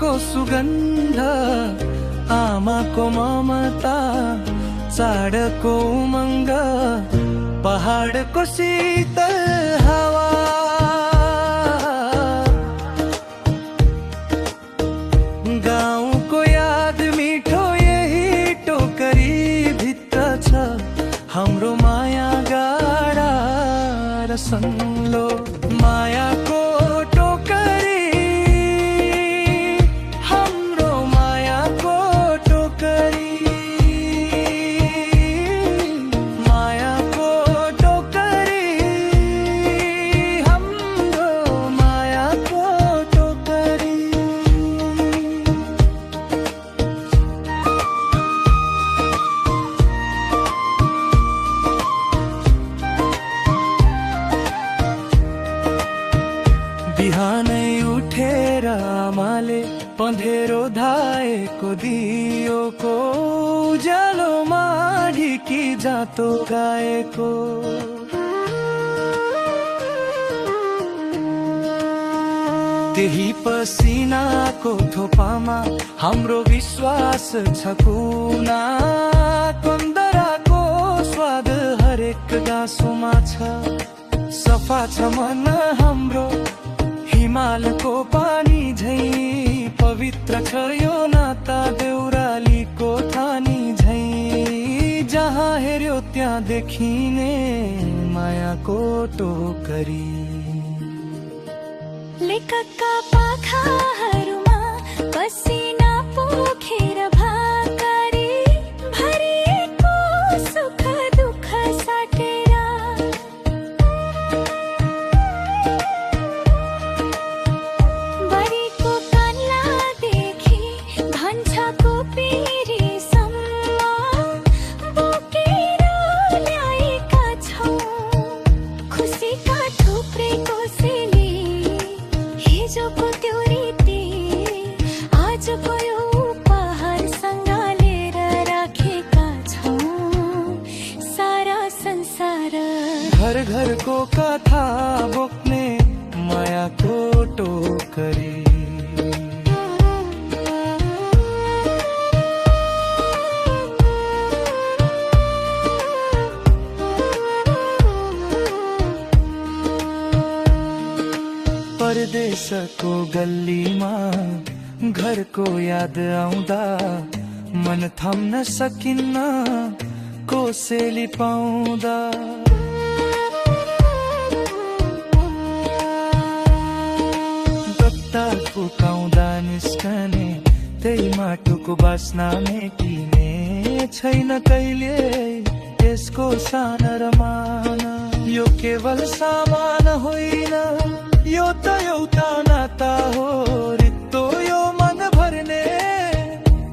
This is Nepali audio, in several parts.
को सुगन्ध, आमाको ममता, चाडको उमङ्ग, पहाडको शीतल हावा, गाउँको याद मिठो यही टोकरी भित्र छ। हाम्रो माया गाडा र सङ्लो, मायाको टोकरी, हाम्रो मायाको टोकरी, मायाको टोकरी, हाम्रो मायाको टोकरी। बिहानै उठेर आमाले पँधेरो धाएको दियोको उज्यालोमा ढिकी जातो गाएको, त्यही पसिनाको थोपामा हाम्रो विश्वास छ कुना, कन्दराको स्वाद हरेक गाँसोमा छ। सफा छ मन हाम्रो हिमालको पानी झैं, पवित्र छ यो नाता देउरालीको थानी झैं। जहाँ हेर्यो त्यहाँ देखिने मायाको टोकरी। लेखकका पाखाहरूमा पसिना पोखेर भाकारी, भरिएको सुख दुःख साटेर, बढीको कान्लादेखि भान्साको पिरीसम्म बोकेर ल्याएका छौँ खुसीका थुप्रै कोसेली। हिजोको त्यो रीति आजको यो उपहार सँगालेर राखेका छौँ सारा संसार। घर घरको कथा बोक्ने मायाको टोकरी। परदेशको गल्लीमा घरको याद आउँदा मन थाम्न सकिन्न कोसेली पाउँदा। गत्ता फुकाउँदा निस्कने त्यही माटोको बास्ना मेटिने छैन कहिले यसको सान र मान। यो केवल सामान होइन, यो त एउटा नाता हो रित्तो यो मन भर्ने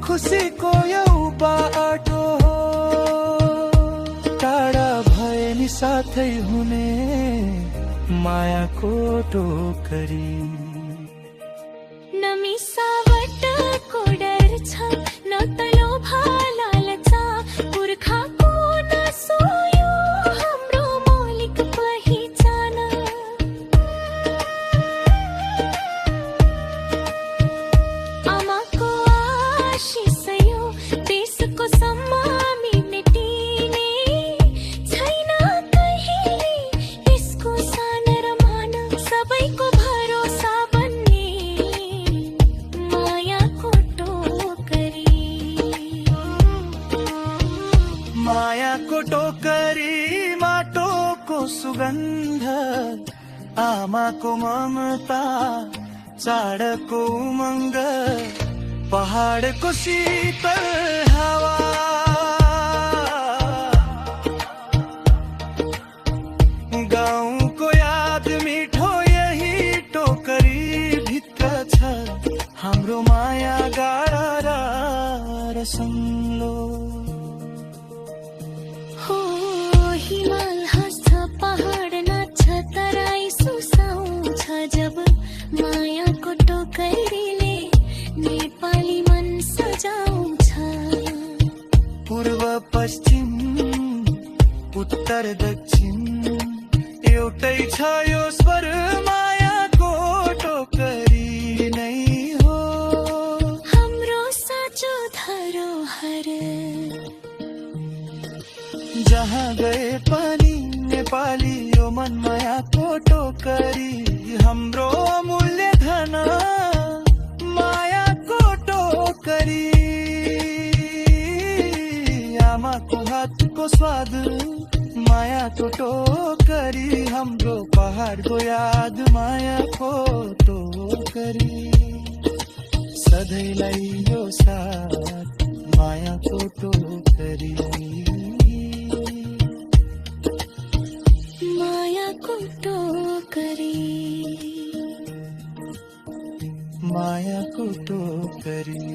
खुसीको यो बाटो हो। टाढा भए नि साथै हुने मायाको टोकरी। न मिसावटको डर छ न त लोभ लालच, पुर्खाको नसोयो हाम्रो मौलिक पहिचान। आमाको आशिष यो देशको सम्मानी मेटिने छैन कहिले यसको सान र मान। सबैको भरोसा बन्ने मायाको टोकरी। मायाको टोकरी, माटोको सुगन्ध, आमाको ममता, चाडको उमङ्ग, पहाडको शीतल हावा, गाउँको याद मिठो यही टोकरी भित्र छ। हाम्रो माया गाडा र सङ्लो। हो हिमाल हाँस्छ, पहाड नाच्छ, तराई सुसाउँछ जब मायाको टोकरीले नेपाली मन सजाउँछ। पूर्व पश्चिम उत्तर दक्षिण एउटै छ यो स्वर, मायाको टोकरी नै हो। को स्वाद मायाको टोकरी हाम्रो पहाडको याद मायाको टोकरी सधैँलाई यो साथ मायाको टोकरी मायाको टोकरी मायाको टोकरी